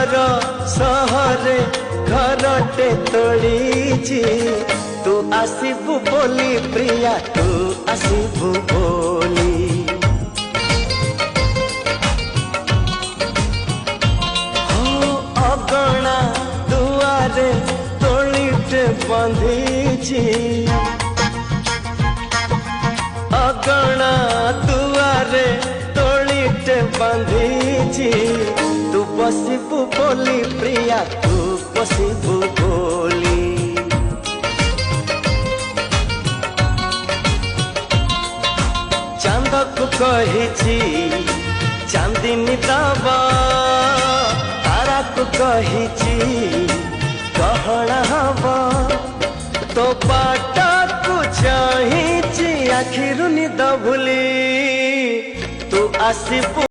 घर सहरे घरटे तोड़ीची तू आसीबु बोली प्रिया तू आसीबु बोली अगणा दुआरे तोड़ीटे बंधीची अगणा दुआरे तोड़ीटे बंधीची तू बसिबु बोली प्रिया तू बसिबु बोली चांद को कहिची चांदिनी दबा तारा को कहिची गहना हवा तो बाटा को चाहिची आखिर निद भूली तू आसीबु